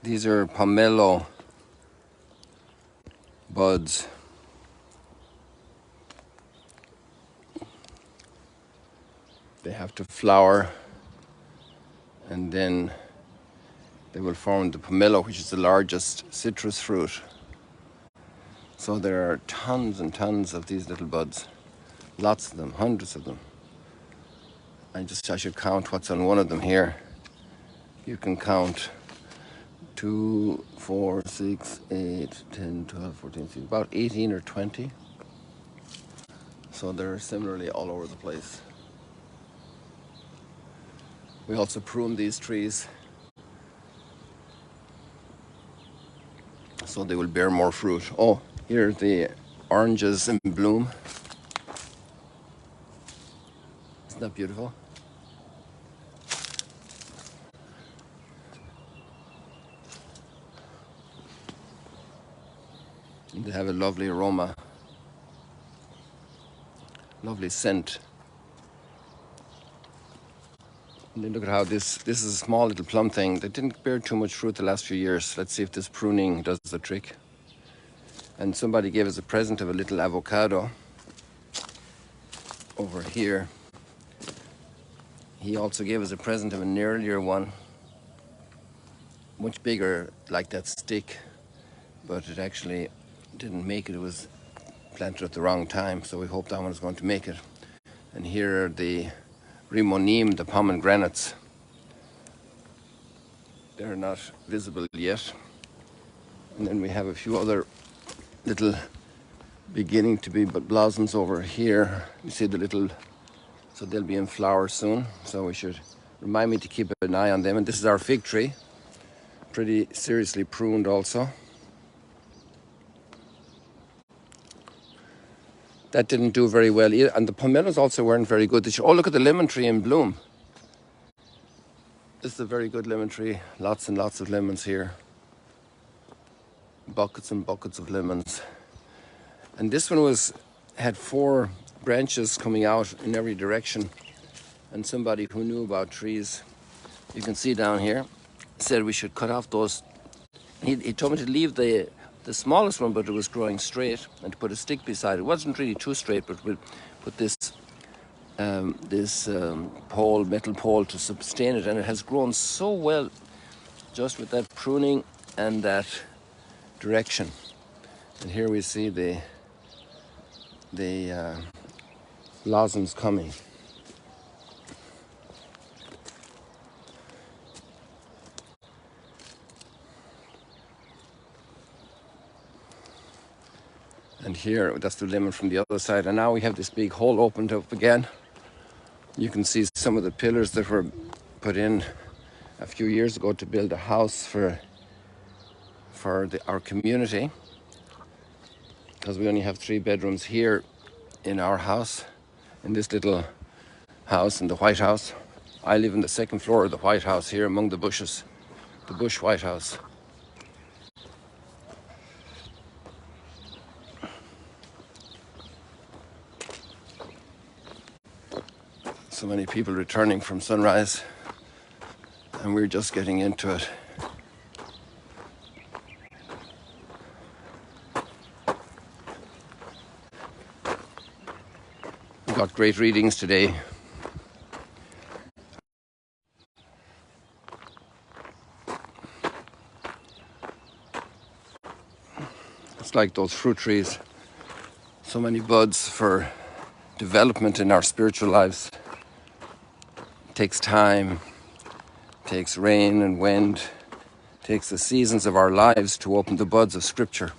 These are pomelo buds. They have to flower and then they will form the pomelo, which is the largest citrus fruit. So there are tons and tons of these little buds. Lots of them, hundreds of them. I should count what's on one of them here. You can count 2, 4, 6, 8, 10, 12, 14, 16, about 18 or 20. So they're similarly all over the place. We also prune these trees so they will bear more fruit. Oh, here are the oranges in bloom. Isn't that beautiful? And they have a lovely aroma, lovely scent. And then look at how this is a small little plum thing that didn't bear too much fruit the last few years. Let's see if this pruning does the trick. And somebody gave us a present of a little avocado over here. He also gave us a present of an earlier one, much bigger, like that stick, but it actually didn't make it. It was planted at the wrong time, so we hope that one is going to make it. And here are the rimonim, the pomegranates. They're not visible yet. And then we have a few other little beginning to be blossoms over here. You see the little, so they'll be in flower soon. So we should remind me to keep an eye on them. And this is our fig tree, pretty seriously pruned also. That didn't do very well either. And the pomelos also weren't very good. Oh, look at the lemon tree in bloom. This is a very good lemon tree. Lots and lots of lemons here. Buckets and buckets of lemons. And this one had 4 branches coming out in every direction. And somebody who knew about trees, you can see down here, said we should cut off those. He told me to leave the smallest one, but it was growing straight, and to put a stick beside it. It wasn't really too straight, but we'll put this metal pole to sustain it, and it has grown so well just with that pruning and that direction. And here we see the blossoms coming. And here, that's the lemon from the other side. And now we have this big hole opened up again. You can see some of the pillars that were put in a few years ago to build a house for our community. Because we only have 3 bedrooms here in our house, in this little house in the White House. I live in the 2nd floor of the White House here among the bushes, the Bush White House. So many people returning from sunrise, and we're just getting into it. We got great readings today. It's like those fruit trees. So many buds for development in our spiritual lives. It takes time, takes rain and wind, takes the seasons of our lives to open the buds of Scripture.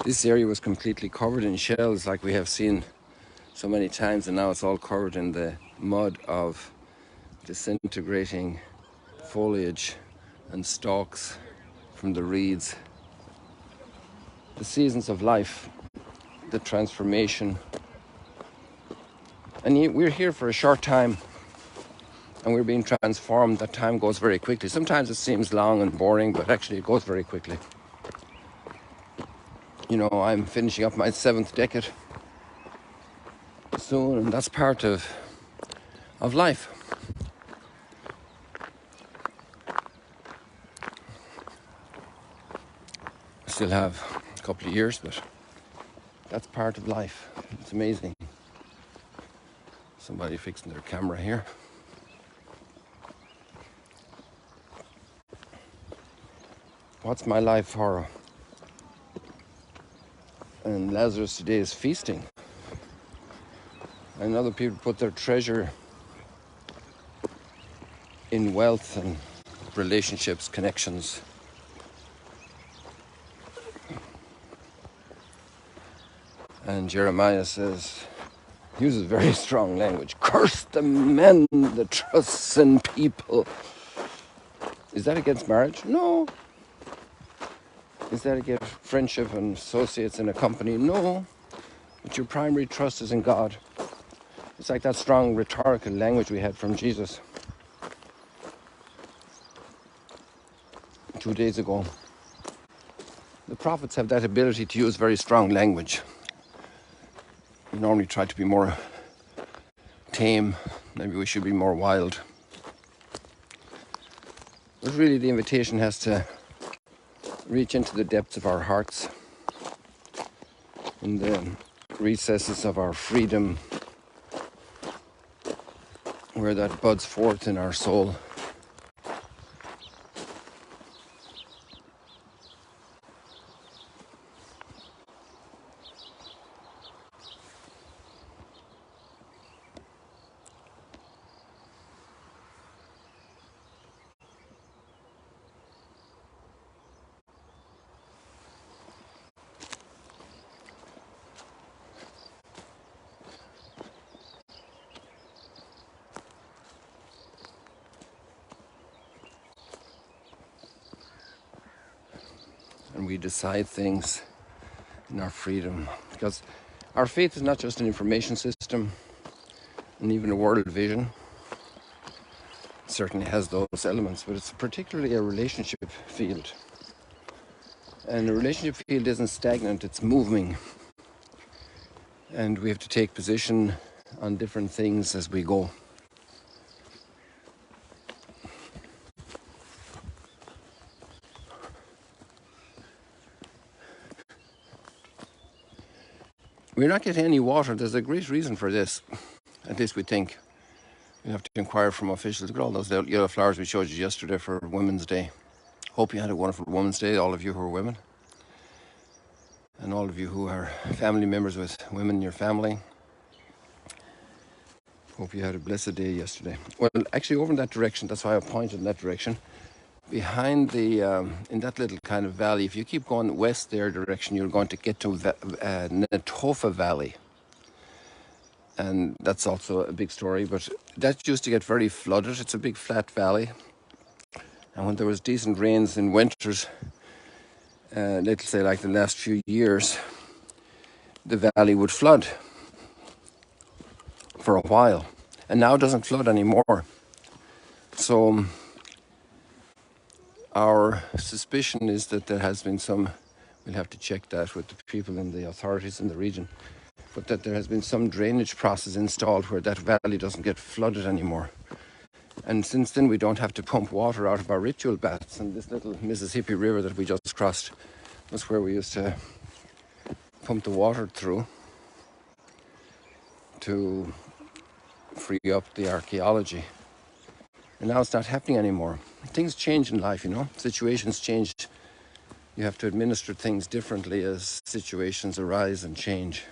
This area was completely covered in shells, like we have seen so many times, and now it's all covered in the mud of disintegrating foliage and stalks from the reeds. The seasons of life, the transformation. And we're here for a short time. and we're being transformed. That time goes very quickly. Sometimes it seems long and boring, but actually it goes very quickly. You know, I'm finishing up my 7th decade soon, and that's part of life. I still have a couple of years, but that's part of life. It's amazing. Somebody fixing their camera here. What's my life for? And Lazarus today is feasting. And other people put their treasure in wealth and relationships, connections. And Jeremiah uses very strong language. Curse the men that trust in people. Is that against marriage? No. Is that against friendship and associates in a company? No. But your primary trust is in God. It's like that strong rhetorical language we had from Jesus 2 days ago. The prophets have that ability to use very strong language. We normally try to be more tame. Maybe we should be more wild. But really the invitation has to reach into the depths of our hearts, in the recesses of our freedom, where that buds forth in our soul. And we decide things in our freedom. Because our faith is not just an information system and even a world vision. It certainly has those elements, but it's particularly a relationship field. And the relationship field isn't stagnant, it's moving. And we have to take position on different things as we go. We're not getting any water. There's a great reason for this. At least we think. We have to inquire from officials. Look at all those yellow flowers we showed you yesterday for Women's Day. Hope you had a wonderful Women's Day, all of you who are women. And all of you who are family members with women in your family. Hope you had a blessed day yesterday. Well, actually over in that direction, that's why I pointed in that direction. Behind the, in that little kind of valley, if you keep going west there direction, you're going to get to Natofa Valley. And that's also a big story, but that used to get very flooded. It's a big flat valley. And when there was decent rains in winters, let's say like the last few years, the valley would flood for a while. And now it doesn't flood anymore. So our suspicion is that there has been some, we'll have to check that with the people and the authorities in the region, but that there has been some drainage process installed where that valley doesn't get flooded anymore. And since then we don't have to pump water out of our ritual baths. And this little Mississippi River that we just crossed was where we used to pump the water through to free up the archaeology. And now it's not happening anymore. Things change in life, you know. Situations change. You have to administer things differently as situations arise and change.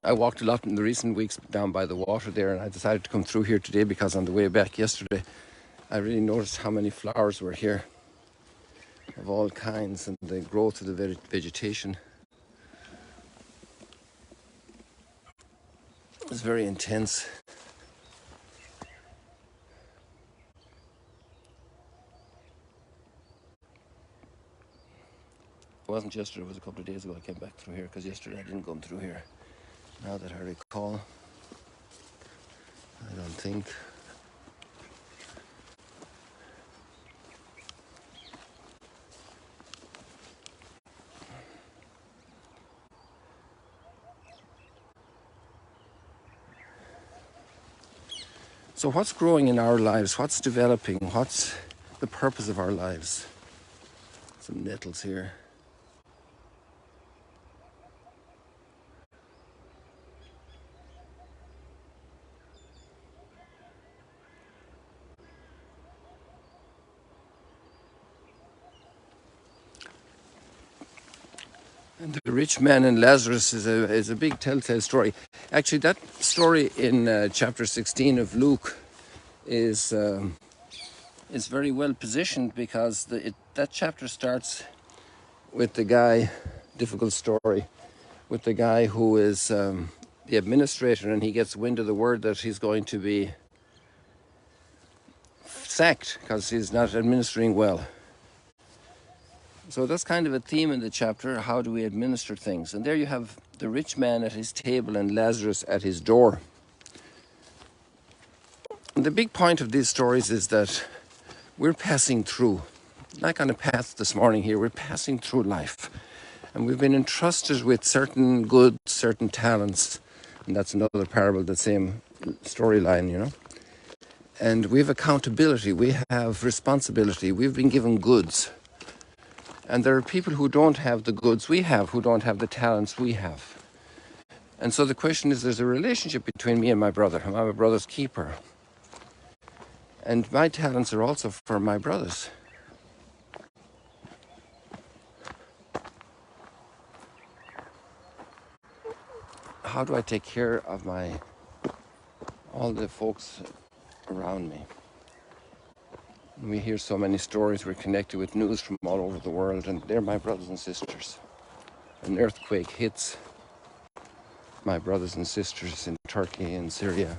I walked a lot in the recent weeks down by the water there, and I decided to come through here today because on the way back yesterday, I really noticed how many flowers were here of all kinds and the growth of the vegetation. It was very intense. It wasn't yesterday, it was a couple of days ago I came back through here, because yesterday I didn't come through here, now that I recall. I don't think. So what's growing in our lives? What's developing? What's the purpose of our lives? Some nettles here. And the rich man and Lazarus is a big telltale story. Actually, that story in chapter 16 of Luke is very well positioned because that chapter starts with the guy, difficult story, with the guy who is the administrator, and he gets wind of the word that he's going to be sacked because he's not administering well. So that's kind of a theme in the chapter. How do we administer things? And there you have the rich man at his table and Lazarus at his door. And the big point of these stories is that we're passing through, like on a path this morning here, we're passing through life. And we've been entrusted with certain goods, certain talents. And that's another parable, the same storyline, you know. And we have accountability, we have responsibility, we've been given goods. And there are people who don't have the goods we have, who don't have the talents we have. And so the question is, there's a relationship between me and my brother. I'm my brother's keeper. And my talents are also for my brothers. How do I take care of all the folks around me? We hear so many stories, we're connected with news from all over the world, and they're my brothers and sisters. An earthquake hits my brothers and sisters in Turkey and Syria.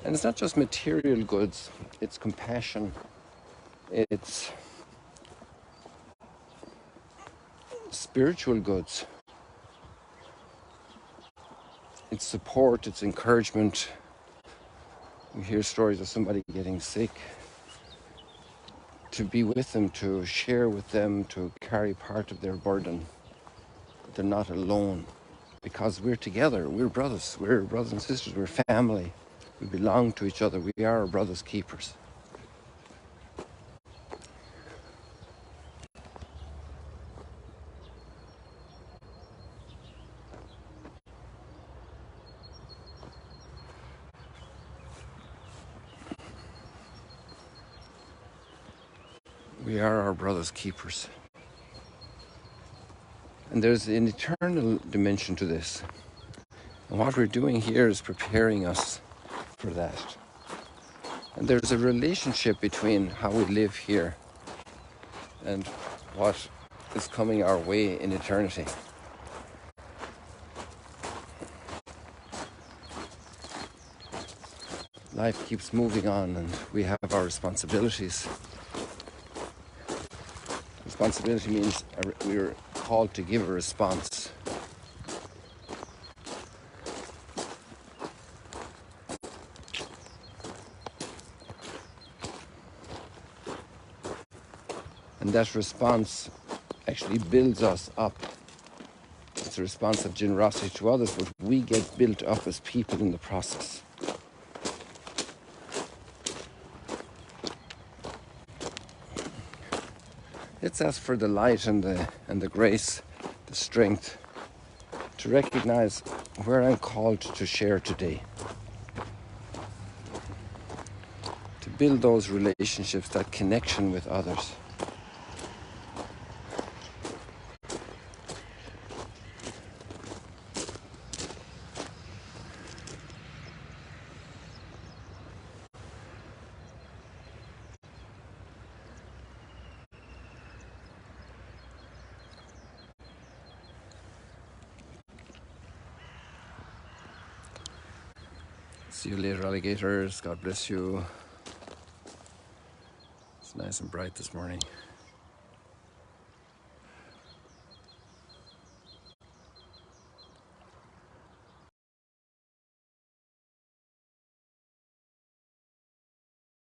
And it's not just material goods, it's compassion, it's spiritual goods, it's support, it's encouragement. We hear stories of somebody getting sick, to be with them, to share with them, to carry part of their burden. They're not alone because we're together, we're brothers and sisters, we're family. We belong to each other, we are our brothers' keepers. We are our brothers' keepers. And there's an eternal dimension to this. And what we're doing here is preparing us for that. And there's a relationship between how we live here and what is coming our way in eternity. Life keeps moving on and we have our responsibilities. Responsibility means we're called to give a response. And that response actually builds us up. It's a response of generosity to others, but we get built up as people in the process. Let's ask for the light and the grace, the strength to recognize where I'm called to share today. To build those relationships, that connection with others. See you later, alligators. God bless you. It's nice and bright this morning.